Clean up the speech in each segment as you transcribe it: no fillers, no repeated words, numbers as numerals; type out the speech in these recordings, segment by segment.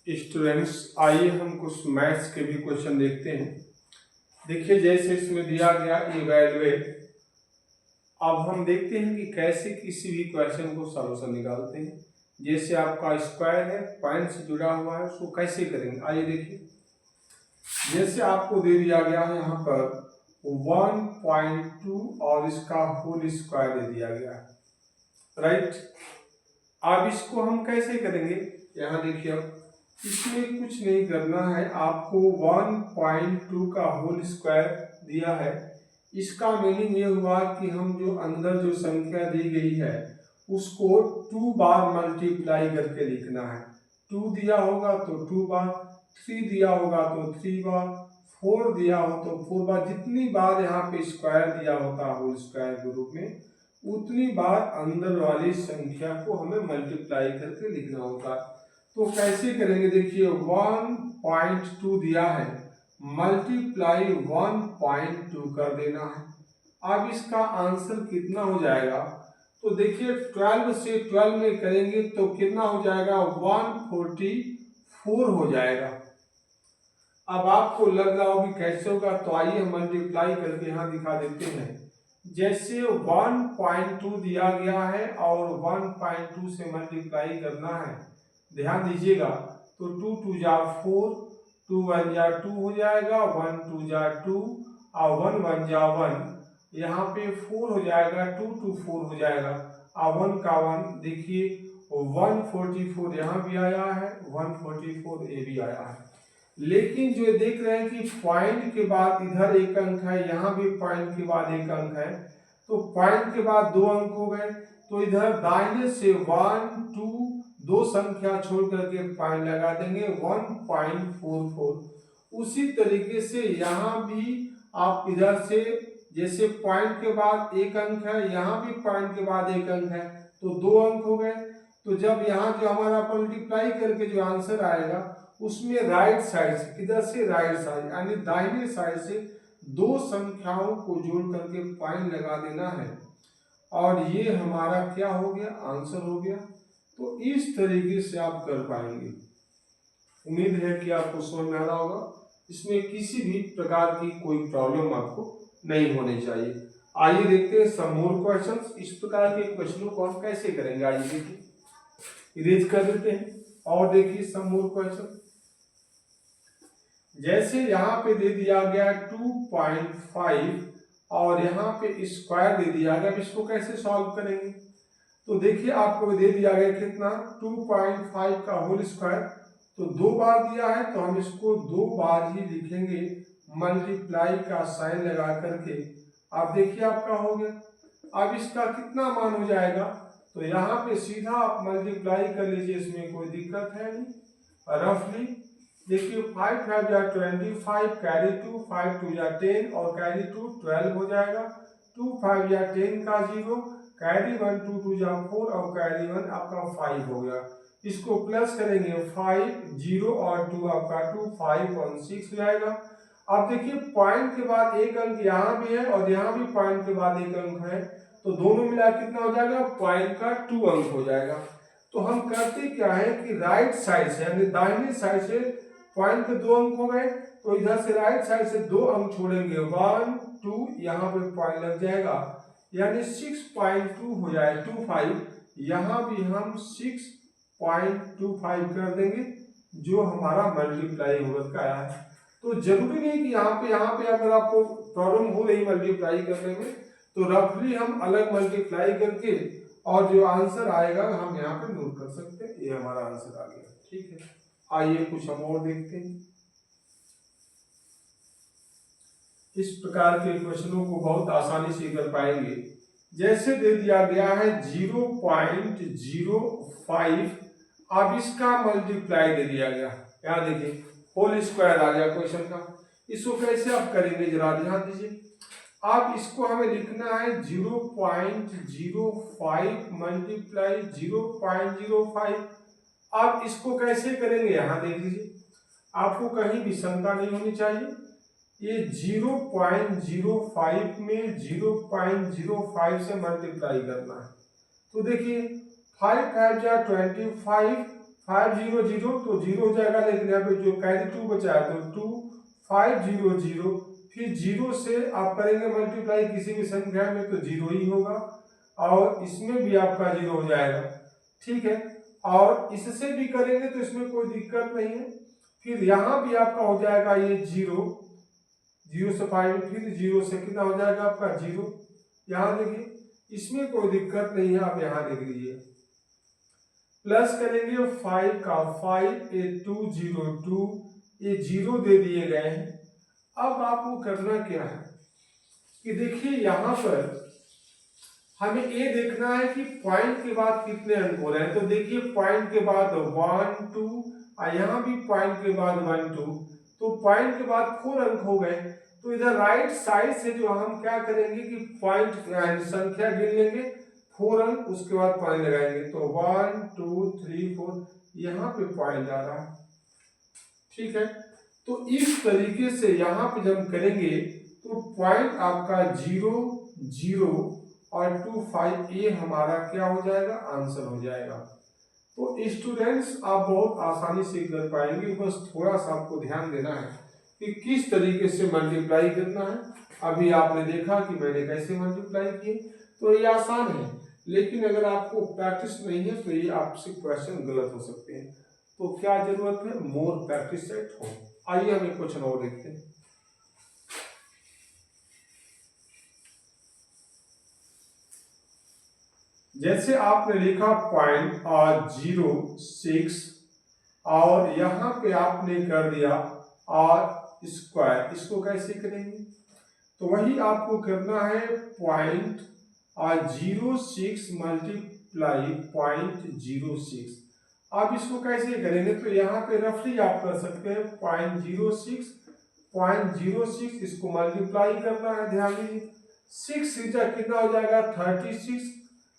Students, आइए हम कुछ मैथ्स के भी क्वेश्चन देखते हैं। देखिए, जैसे इसमें दिया गया इवैल्यूएट। अब हम देखते हैं कि कैसे किसी भी क्वेश्चन को सॉल्यूशन निकालते हैं। जैसे आपका स्क्वायर है, पॉइंट से जुड़ा हुआ है, उसको कैसे करेंगे आइए देखिए। जैसे आपको दे दिया गया है यहाँ पर 1.2 और इसका होल स्क्वायर दे दिया गया है, राइट। अब इसको हम कैसे करेंगे, यहाँ देखिए। अब इसमें कुछ नहीं करना है, आपको 1.2 का होल स्क्वायर दिया है। इसका मीनिंग ये हुआ कि हम जो अंदर जो संख्या दी गई है उसको 2 बार मल्टीप्लाई करके लिखना है। 2 दिया होगा तो 2 बार, 3 दिया होगा तो 3 बार, 4 दिया हो तो 4 बार। जितनी बार यहाँ पे स्क्वायर दिया होता है होल स्क्वायर के रूप में, उतनी बार अंदर वाली संख्या को हमें मल्टीप्लाई करके लिखना होता है। तो कैसे करेंगे, देखिए 1.2 दिया है, मल्टीप्लाई 1.2 कर देना है। अब इसका आंसर कितना हो जाएगा, तो देखिए 12 से 12 में करेंगे तो कितना हो जाएगा, 144 हो जाएगा। अब आपको लग रहा होगी कैसे होगा, तो आइए हम मल्टीप्लाई करके यहाँ दिखा देते हैं। जैसे 1.2 दिया गया है और 1.2 से मल्टीप्लाई करना है, ध्यान दीजिएगा। तो 2 2 जा 4, 2 1 जा 2 हो जाएगा, 1 2 जा 2 और 1 1 जा 1। यहाँ पे 4 हो जाएगा, 2 2 4 हो जाएगा और 1 का 1। देखिए 144 यहाँ भी आया है, 144 ये भी आया है। लेकिन जो देख रहे हैं कि पॉइंट के बाद इधर एक अंक है, यहाँ भी पॉइंट के बाद एक अंक है, तो पॉइंट के बाद 2 अंक हो गए। तो इधर दाहिने से 1 2 2 संख्या छोड़ करके पॉइंट लगा देंगे 1.44। उसी तरीके से यहाँ भी आप इधर से, जैसे पॉइंट के बाद एक अंक है, यहाँ भी पॉइंट के बाद एक अंक है, तो 2 अंक हो गए। तो जब यहाँ जो हमारा मल्टीप्लाई करके जो आंसर आएगा उसमें राइट साइड से, किधर से, राइट साइड यानी दाहिने साइड से 2 संख्याओं को जोड़ करके पॉइंट लगा देना है और ये हमारा क्या हो गया, आंसर हो गया। तो इस तरीके से आप कर पाएंगे। उम्मीद है कि आपको समझ में आ रहा होगा। इसमें किसी भी प्रकार की कोई प्रॉब्लम आपको नहीं होनी चाहिए। आइए देखते हैं सम मोर क्वेश्चंस। इस प्रकार के क्वेश्चनों को हम कैसे करेंगे, आइए देखिए, इरेज कर देते हैं और देखिए सम मोर क्वेश्चन। जैसे यहाँ पे दे दिया गया 2.5 और यहाँ पे स्क्वायर दे दिया गया। अब इसको कैसे सॉल्व करेंगे, तो देखिए आपको दे दिया गया कितना, 2.5 का होल स्क्वायर, तो 2 बार दिया है तो हम इसको 2 बार ही लिखेंगे मल्टीप्लाई का साइन लगा करके। अब देखिए आपका हो गया। अब इसका कितना मान हो जाएगा, तो यहाँ पे सीधा आप मल्टीप्लाई कर लीजिए, इसमें कोई दिक्कत है नहीं। रफली देखिए 5 5 जा 25, कैरी 2, 5 2 जा 10 और कैरी 2 12 हो जाएगा। 2 5 जा 10 का 0, कैरी 1 2 2 जा 4 और कैरी 1 आपका 5 हो गया। इसको प्लस करेंगे 5 0 और 2 आपका 2 5 1 6 हो जाएगा। अब देखिए पॉइंट के बाद एक अंक यहाँ भी है और यहाँ भी पॉइंट के बाद एक अंक है, तो दोनों मिला कितना हो जाएगा, पॉइंट का 2 अंक हो जाएगा। तो हम करते क्या है कि राइट साइड से यानी दाहिने साइड से पॉइंट के 2 अंक हो गए, तो इधर से राइट साइड से 2 अंक छोड़ेंगे, 1 2, यहाँ पे पॉइंट लग जाएगा यानी 6.2 हो जाए 25। यहाँ भी हम 6.25 कर देंगे, जो हमारा मल्टीप्लाई होकर का आया है। तो जरूरी नहीं कि यहाँ पे अगर आपको प्रॉब्लम हो रही मल्टीप्लाई करने में, तो रफली हम अलग मल्टीप्लाई करके और जो आंसर आएगा हम यहाँ पे नोट कर सकते हैं। ये हमारा आंसर आ गया, ठीक है। आइए कुछ हम और देखते हैं। इस प्रकार के क्वेश्चनों को बहुत आसानी से कर पाएंगे। जैसे दे दिया गया है 0.05, अब इसका मल्टीप्लाई दे दिया गया, यहाँ देखिए होल स्क्वायर आ गया क्वेश्चन का। इसको कैसे आप करेंगे जरा ध्यान दीजिए। अब इसको हमें लिखना है 0.05 मल्टीप्लाई 0.05। अब इसको कैसे करेंगे, यहाँ देख लीजिए, आपको कहीं भी शंका नहीं होनी चाहिए। ये 0.05 में 0.05 से मल्टीप्लाई करना है। तो देखिए 5 5 जा 25, 500 तो 0 हो जाएगा, लेकिन यहाँ पे जो कैरी 2 बचा है तो 2 500, फिर 0 से आप करेंगे मल्टीप्लाई किसी भी संख्या में तो 0 ही होगा, और इसमें भी आपका 0 हो जाएगा। ठीक है, और इससे भी करेंगे तो इसमें कोई दिक्कत नहीं है। फिर यहाँ भी आपका हो जाएगा ये 0, 0 से 5, फिर 0 से कितना हो जाएगा आपका 0। यहाँ देखिए इसमें कोई दिक्कत नहीं है, आप यहाँ देख लीजिए। प्लस करेंगे 5 का 5 8 2 0 2, ये 0 दे दिए गए हैं। अब आपको करना क्या है कि देखिए यहाँ पर हमें ये देखना है कि पॉइंट के बाद कितने अंक हो रहे हैं। तो देखिए पॉइंट के बाद 1 2 और यहाँ भी पॉइंट के बाद 1 2, तो पॉइंट के बाद 4 अंक हो गए। तो इधर राइट साइड से जो हम क्या करेंगे कि पॉइंट संख्या गिन लेंगे, 4 अंक, उसके बाद पॉइंट लगाएंगे। तो 1 2 3 4 यहाँ पे पॉइंट आ रहा है। ठीक है, तो इस तरीके से यहाँ पे जब करेंगे तो पॉइंट आपका 0 0 और 2 5, ये हमारा क्या हो जाएगा, आंसर हो जाएगा। तो स्टूडेंट्स आप बहुत आसानी से कर पाएंगे, बस थोड़ा सा आपको ध्यान देना है कि किस तरीके से मल्टीप्लाई करना है। अभी आपने देखा कि मैंने कैसे मल्टीप्लाई किए, तो ये आसान है, लेकिन अगर आपको प्रैक्टिस नहीं है तो ये आपसे क्वेश्चन गलत हो सकते हैं। तो क्या जरूरत है, मोर प्रैक्टिस एट होम। आइए हम एक क्वेश्चन और देखते हैं। जैसे आपने लिखा पॉइंट और 0 6 और यहाँ पे आपने कर दिया और स्क्वायर, इसको कैसे करेंगे? तो वही आपको करना है, पॉइंट और 0 6 मल्टीप्लाई पॉइंट 0 6। आप इसको कैसे करेंगे? तो यहाँ पे रफली आप कर सकते हैं पॉइंट 0 6, इसको मल्टीप्लाई करना है। ध्यान दीजिए 6 सीधा कितना हो जाएगा 36,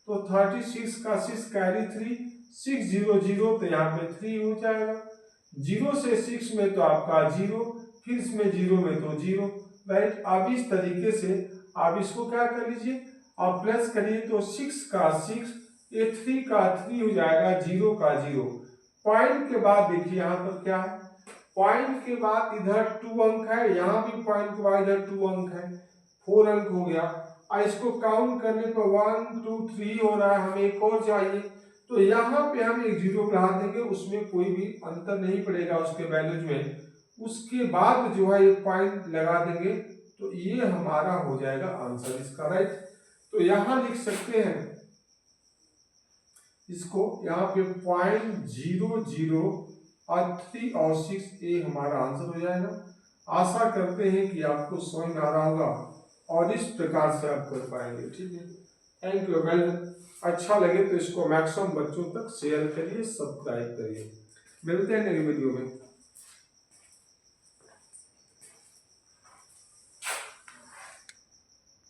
तो 36 का 6 कैरी 3, 6 0 0, तो यहाँ पे 3 हो जाएगा। 0 से 6 में तो आपका 0, फिर इसमें 0 में तो 0, राइट। अब इस तरीके से आप इसको क्या कर लीजिए, आप प्लस करिए तो 6 का 6, ये 3 का 3 हो जाएगा, 0 का 0। पॉइंट के बाद देखिए यहाँ पर क्या है, पॉइंट के बाद इधर 2 अंक है, यहाँ भी पॉइंट के बाद इधर 2 अंक है, 4 अंक हो गया। और इसको काउंट करने पर 1 2 3 हो रहा है, हमें एक और चाहिए। तो यहाँ पे हम एक 0 बढ़ा देंगे, उसमें कोई भी अंतर नहीं पड़ेगा उसके वैल्यूज में। उसके बाद जो है ये पॉइंट लगा देंगे, तो ये हमारा हो जाएगा आंसर इसका, राइट। तो यहाँ लिख सकते हैं इसको, यहाँ पे पॉइंट 0 0 और 3 और 6, ये हमारा आंसर हो जाएगा। आशा करते हैं कि आपको समझ में आ रहा होगा और इस प्रकार से आप कर पाएंगे। ठीक है, थैंक यू। वेल, अच्छा लगे तो इसको मैक्सिमम बच्चों तक शेयर करिए, सब्सक्राइब करिए। मिलते हैं नई वीडियो में।